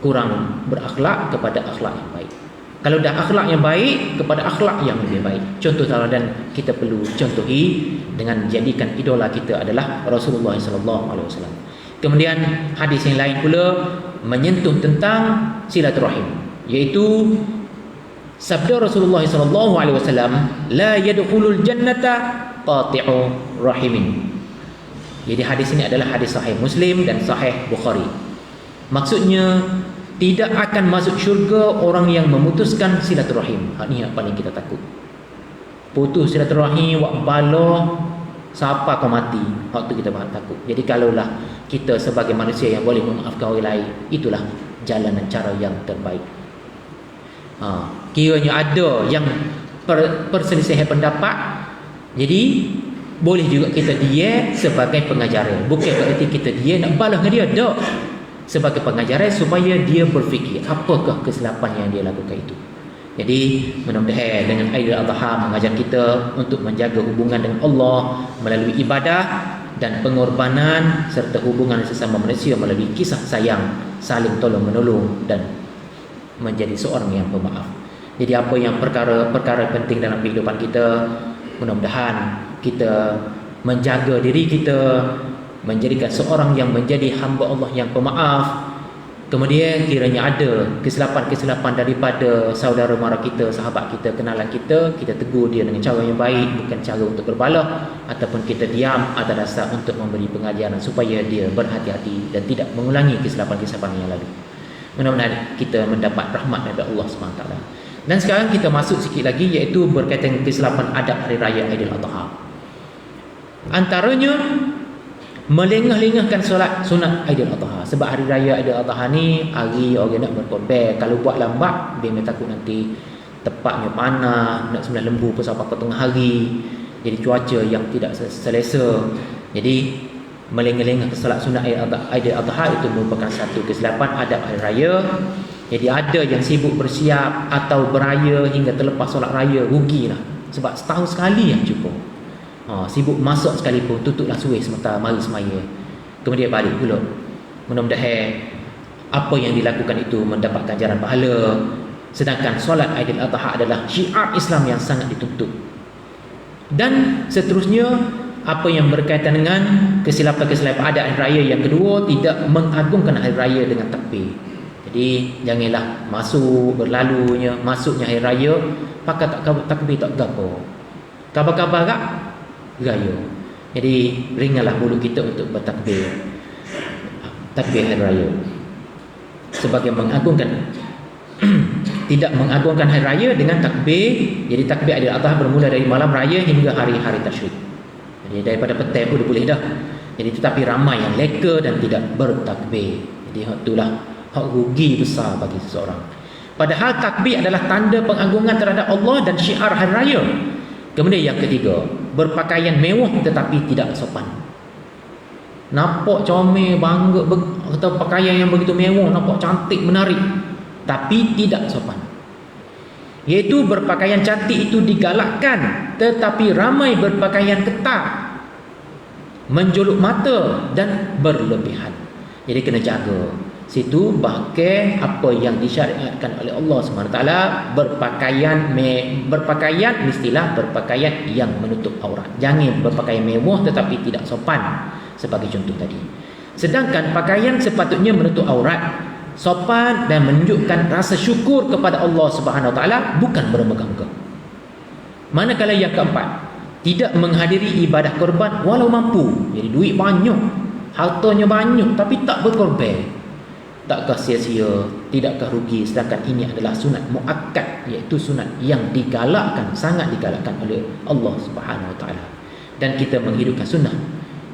kurang berakhlak kepada akhlak yang baik. Kalau dah akhlak yang baik kepada akhlak yang lebih baik. Contoh tauladan kita perlu contohi dengan jadikan idola kita adalah Rasulullah sallallahu alaihi wasallam. Kemudian hadis yang lain pula menyentuh tentang silaturahim, iaitu sabda Rasulullah sallallahu alaihi wasallam, la yadkhulul jannata qati'u rahimin. Jadi hadis ini adalah hadis sahih Muslim dan sahih Bukhari. Maksudnya tidak akan masuk syurga orang yang memutuskan silaturahim. Hak ni yang paling kita takut. Putus silaturahim wak bala siapa kau mati. Hak tu kita paling takut. Jadi kalaulah kita sebagai manusia yang boleh memaafkan orang lain, itulah jalan dan cara yang terbaik. Kiranya ada yang perselisihan pendapat, jadi boleh juga kita dia sebagai pengajaran. Bukan berarti kita dia nak balas dengan dia, tak. Sebagai pengajaran supaya dia berfikir apakah kesilapan yang dia lakukan itu. Jadi mudah-mudahan dengan Aidil Adha mengajar kita untuk menjaga hubungan dengan Allah melalui ibadah dan pengorbanan serta hubungan sesama manusia melalui kisah sayang, saling tolong-menolong dan menjadi seorang yang pemaaf. Jadi apa yang perkara-perkara penting dalam kehidupan kita, mudah-mudahan kita menjaga diri kita, menjadikan seorang yang menjadi hamba Allah yang pemaaf. Kemudian kiranya ada kesilapan-kesilapan daripada saudara mara kita, sahabat kita, kenalan kita, kita tegur dia dengan cara yang baik, bukan cara untuk berbalah ataupun kita diam atas dasar untuk memberi pengajaran supaya dia berhati-hati dan tidak mengulangi kesilapan-kesilapan yang lalu. Mudah-mudahan kita mendapat rahmat daripada Allah SWT. Dan sekarang kita masuk sikit lagi, iaitu berkaitan dengan kesilapan adab Hari Raya Aidil Adha. Antaranya melengah-lengahkan solat sunat Aidil Adha. Sebab Hari Raya Aidil Adha ni hari orang nak berkorban. Kalau buat lambat, dia takut nanti tepatnya panas, nak sembelih lembu sampai ke tengah hari, jadi cuaca yang tidak selesa. Jadi melengah-lengah ke solat sunat Aidil Adha itu merupakan satu kesilapan adab Hari Raya. Jadi ada yang sibuk bersiap atau beraya hingga terlepas solat raya, rugilah. Sebab setahun sekali yang jumpa. Sibuk masak sekalipun, tutuplah suih sementara mari semaya, kemudian balik pula. Mudah-mudahan apa yang dilakukan itu mendapat ganjaran pahala. Sedangkan solat Aidil Adha adalah syiar Islam yang sangat dituntut. Dan seterusnya, apa yang berkaitan dengan kesilapan-kesilapan adat hari raya yang kedua, tidak mengagungkan hari raya dengan takbir. Jadi janganlah masuknya hari raya pakai takbir tak gapo. Kabar-kabar tak gaya. Jadi ringanlah bulu kita untuk bertakbir. Takbir hari raya sebagai mengagungkan tidak mengagungkan hari raya dengan takbir. Jadi takbir Aidil Adha bermula dari malam raya hingga hari-hari tasyrik. Jadi daripada petang pun boleh dah. Jadi tetapi ramai yang leka dan tidak bertakbir. Jadi itulah hak rugi besar bagi seseorang. Padahal takbir adalah tanda pengagungan terhadap Allah dan syiar hari raya. Kemudian yang ketiga, berpakaian mewah tetapi tidak sopan. Nampak comel, bangga atau pakaian yang begitu mewah, nampak cantik, menarik, tapi tidak sopan. Iaitu berpakaian cantik itu digalakkan, tetapi ramai berpakaian ketat, menjolok mata dan berlebihan. Jadi kena jaga. Situ bahkan apa yang disyariatkan oleh Allah SWT, berpakaian mestilah berpakaian yang menutup aurat. Jangan berpakaian mewah tetapi tidak sopan, sebagai contoh tadi. Sedangkan pakaian sepatutnya menutup aurat, sopan dan menunjukkan rasa syukur kepada Allah SWT, bukan bermegah-megah. Manakala yang keempat, tidak menghadiri ibadah korban walau mampu. Jadi duit banyak, hartanya banyak, tapi tak berkorban. Takkah sia-sia, tidakkah rugi? Sedangkan ini adalah sunat muakkad, iaitu sunat yang digalakkan, sangat digalakkan oleh Allah Subhanahu Wa Taala. Dan kita menghidupkan sunnah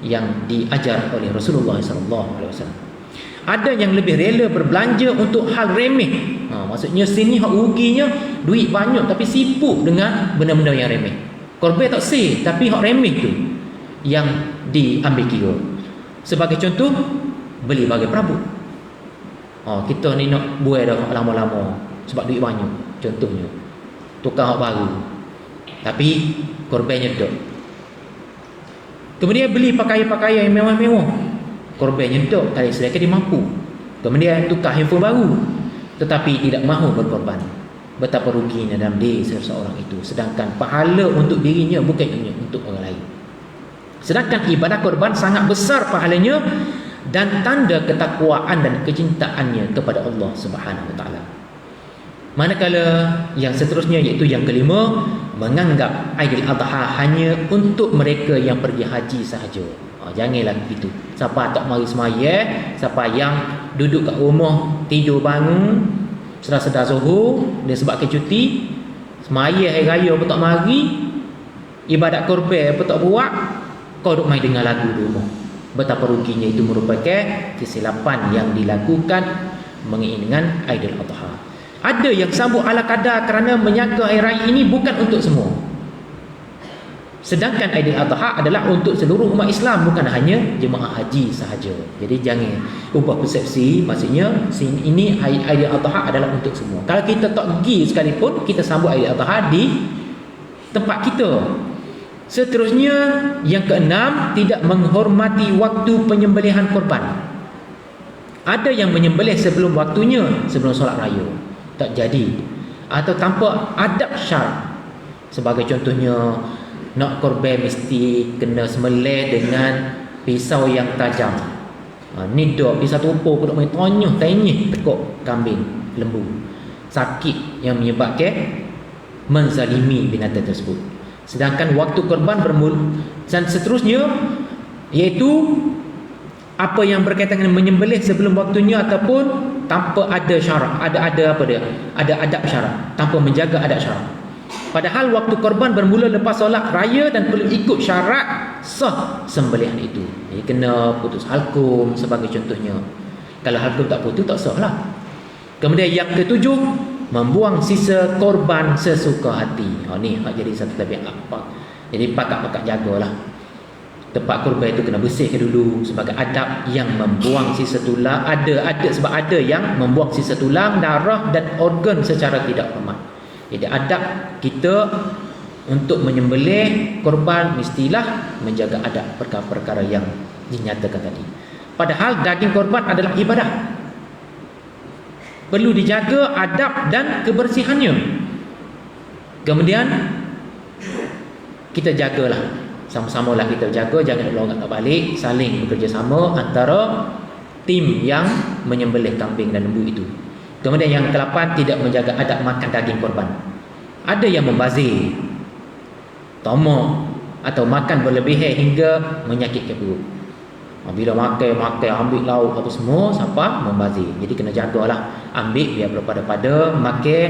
yang diajar oleh Rasulullah SAW. Ada yang lebih rela berbelanja untuk hal remeh. Maksudnya sini hak ruginya duit banyak tapi sibuk dengan benda-benda yang remeh. Korban tak sih, tapi hak remeh tu yang diambil kira. Sebagai contoh, beli bagai perabot. Kita ni nak buai dah lama-lama sebab duit banyak, contohnya tukar hak baru tapi korbannya tak. Kemudian beli pakaian-pakaian yang mewah-mewah, korbannya tak, tak sedekah dia mampu. Kemudian tukar handphone baru tetapi tidak mahu berkorban. betapa ruginya dalam diri seseorang itu. Sedangkan pahala untuk dirinya bukan hanya untuk orang lain. Sedangkan ibadah korban sangat besar pahalanya dan tanda ketakwaan dan kecintaannya kepada Allah Subhanahu Wa Taala. Manakala yang seterusnya iaitu yang kelima, menganggap Aidil Adha hanya untuk mereka yang pergi haji sahaja. Janganlah begitu. Siapa tak mari semaya, siapa yang duduk kat rumah tidur bangun sedar-sedar Zuhur dia sebab cuti, semaya hari raya pun tak mari, ibadat korban pun tak buat, kau duk main dengar lagu di rumah. Betapa ruginya. Itu merupakan kesilapan yang dilakukan mengenai dengan Aidil Adha. Ada yang sambut ala kadar kerana menyangka hari raya ini bukan untuk semua. Sedangkan Aidil Adha adalah untuk seluruh umat Islam, bukan hanya jemaah haji sahaja. Jadi jangan ubah persepsi, maksudnya ini Aidil Adha adalah untuk semua. Kalau kita tak pergi sekalipun, kita sambut Aidil Adha di tempat kita. Seterusnya, yang keenam, tidak menghormati waktu penyembelihan korban. Ada yang menyembelih sebelum waktunya, sebelum solat raya. Tak jadi. Atau tanpa adab syarak. Sebagai contohnya, nak korban mesti kena sembelih dengan pisau yang tajam. Ni dok pisau tumpul pun main tonyah tekuk kambing, lembu. Sakit yang menyebabkan menzalimi binatang tersebut. Sedangkan waktu korban bermula dan seterusnya, iaitu apa yang berkaitan dengan menyembelih sebelum waktunya ataupun tanpa ada syarak, ada apa dia? Ada adab syarak, tanpa menjaga adab syarak. Padahal waktu korban bermula lepas solat raya dan perlu ikut syarat sah sembelihan itu. Jadi kena putus halkum sebagai contohnya. Kalau halkum tak putus, tak sah lah. Kemudian yang ketujuh, membuang sisa korban sesuka hati. Ni jadi satu tabiat apa. Jadi pakak-pakak jagalah. Tempat korban itu kena bersihkan dulu sebagai adab. Yang membuang sisa tulang, ada sebab ada yang membuang sisa tulang, darah dan organ secara tidak hormat. Jadi adab kita untuk menyembelih korban mestilah menjaga adab perkara-perkara yang dinyatakan tadi. Padahal daging korban adalah ibadah. Perlu dijaga adab dan kebersihannya. Kemudian kita jagalah, sama-samalah kita jaga, jangan longgar tak balik, saling bekerjasama antara tim yang menyembelih kambing dan lembu itu. Kemudian yang ke-8, tidak menjaga adab makan daging korban. Ada yang membazir, tomok atau makan berlebihan hingga menyakitkan perut. Bila makan ambil lauk apa semua, siapa membazir. Jadi kena jagalah, ambil biar berpada-pada, makan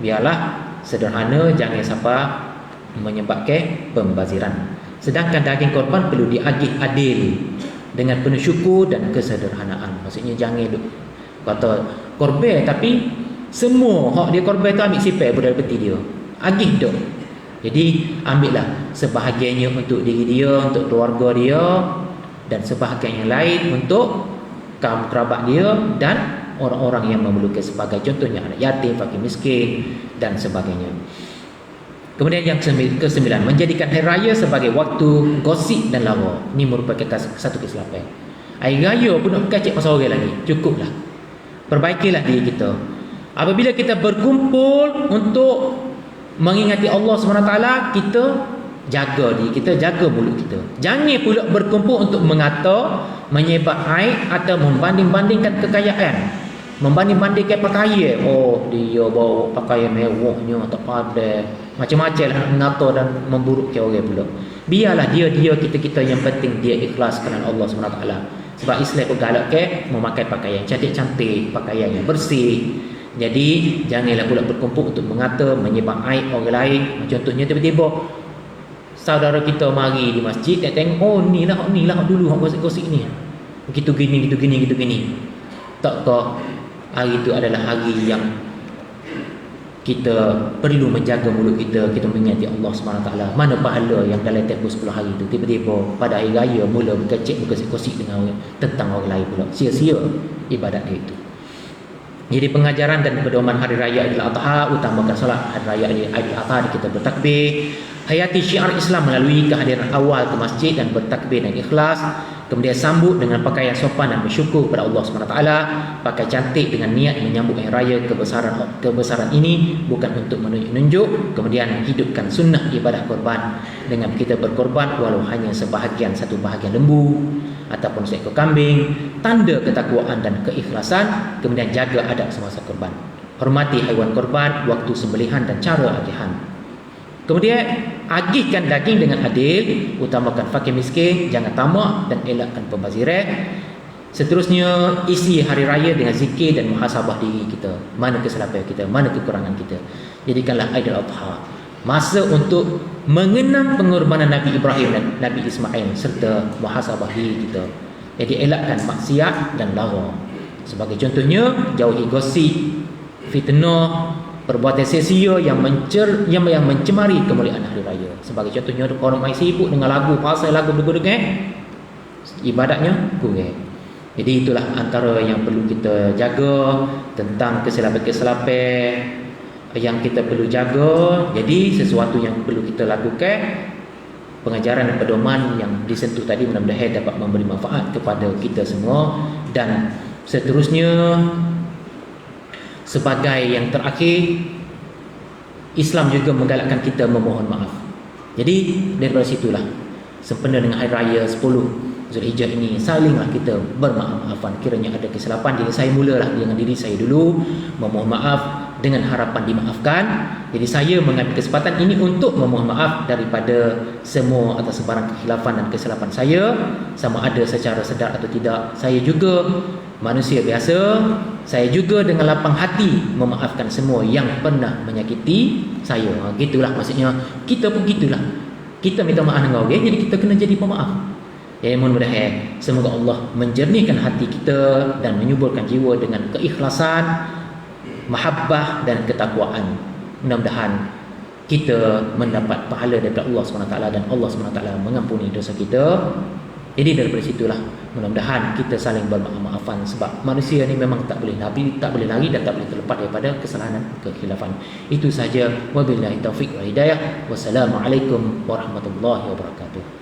biarlah sederhana, jangan siapa menyebabkan pembaziran. Sedangkan daging korban perlu diagih adil dengan penuh syukur dan kesederhanaan. Maksudnya jangan kata korban tapi semua hak dia korban tu ambil sipai budaya peti dia, agih dok. Jadi ambillah sebahagiannya untuk diri dia, untuk keluarga dia, dan sebahagian yang lain untuk kaum kerabat dia dan orang-orang yang memerlukan, sebagai contohnya anak yatim, fakir miskin dan sebagainya. Kemudian yang ke-9, menjadikan hari raya sebagai waktu gosip dan lawa. Ini merupakan satu kesilapan. Hari raya pun nak kacik pasal orang lagi, cukuplah. Perbaikilah diri kita. Apabila kita berkumpul untuk mengingati Allah SWT, kita jaga diri kita, jaga mulut kita. Jangan pula berkumpul untuk mengata, menyebab aib atau membanding-bandingkan kekayaan, membanding-bandingkan pakaian. Oh, dia bawa pakaian mewahnya, tak padan, macam-macam lah mengata dan memburukkan orang pula. Biarlah dia kita yang penting dia ikhlas kerana Allah SWT. Sebab Islam pun galakkan memakai pakaian cantik-cantik, pakaian yang bersih. Jadi janganlah pula berkumpul untuk mengata, menyebab aib orang lain. Contohnya tiba-tiba saudara kita mari di masjid, dia tengok, oh ni lah dulu hak gosip-gosip ni. Begitu gini. Takkah hari itu adalah hari yang kita perlu menjaga mulut kita, kita mengingati Allah SWT. Mana pahala yang dalam tempoh 10 hari itu, tiba-tiba pada hari raya mula berkecik-berkosip dengan tentang orang lain pula. Sia-sia ibadat dia itu. Jadi pengajaran dan pedoman hari raya Aidil Adha, utamakan solat hari raya Aidil Adha, kita bertakbir, hayati syiar Islam melalui kehadiran awal ke masjid dan bertakbir dan ikhlas, kemudian sambut dengan pakaian sopan dan bersyukur kepada Allah SWT, pakai cantik dengan niat menyambut hari raya kebesaran ini bukan untuk menunjuk, kemudian hidupkan sunnah ibadah korban dengan kita berkorban walau hanya satu bahagian lembu ataupun seekor kambing, tanda ketakwaan dan keikhlasan. Kemudian jaga adab semasa korban, hormati haiwan korban, waktu sembelihan dan cara agihan. Kemudian agihkan daging dengan adil, utamakan fakir miskin, jangan tamak dan elakkan pembaziran. Seterusnya, isi hari raya dengan zikir dan muhasabah diri kita. Mana kesilapan kita, mana kekurangan kita. Jadikanlah Aidil Adha masa untuk mengenang pengorbanan Nabi Ibrahim dan Nabi Ismail serta muhasabah diri kita. Jadi elakkan maksiat dan lara. Sebagai contohnya, jauhi gosip, fitnah, perbuatan sia-sia yang mencemari kemuliaan hari raya. Sebagai contohnya, orang main sibuk dengan lagu, pasal lagu berguna-guna, ibadatnya kurang. Jadi itulah antara yang perlu kita jaga tentang kesilapan-kesilapan yang kita perlu jaga. Jadi sesuatu yang perlu kita lakukan, pengajaran dan pedoman yang disentuh tadi mudah-mudahan dapat memberi manfaat kepada kita semua. Dan seterusnya, sebagai yang terakhir, Islam juga menggalakkan kita memohon maaf. Jadi daripada situlah, sempena dengan hari raya 10 Zulhijjah ini, salinglah kita bermaaf-maafan. Kiranya ada kesilapan, jadi saya mulalah dengan diri saya dulu memohon maaf dengan harapan dimaafkan. Jadi saya mengambil kesempatan ini untuk memohon maaf daripada semua atas sebarang kekhilafan dan kesilapan saya, sama ada secara sedar atau tidak. Saya juga manusia biasa, saya juga dengan lapang hati memaafkan semua yang pernah menyakiti saya. Gitulah maksudnya, kita pun gitulah. Kita minta maaf dengan orang, jadi kita kena jadi pemaaf. Ya, mudah-mudahan semoga Allah menjernihkan hati kita dan menyuburkan jiwa dengan keikhlasan, mahabbah dan ketakwaan. Mudah-mudahan kita mendapat pahala daripada Allah SWT dan Allah SWT mengampuni dosa kita. Jadi daripada situlah mudah-mudahan kita saling bermaaf-maafan, sebab manusia ni memang tak boleh lari dan tak boleh terlepas daripada kesalahan dan kekhilafan. Itu saja. Wabillahi taufiq wal hidayah. Wassalamualaikum warahmatullahi wabarakatuh.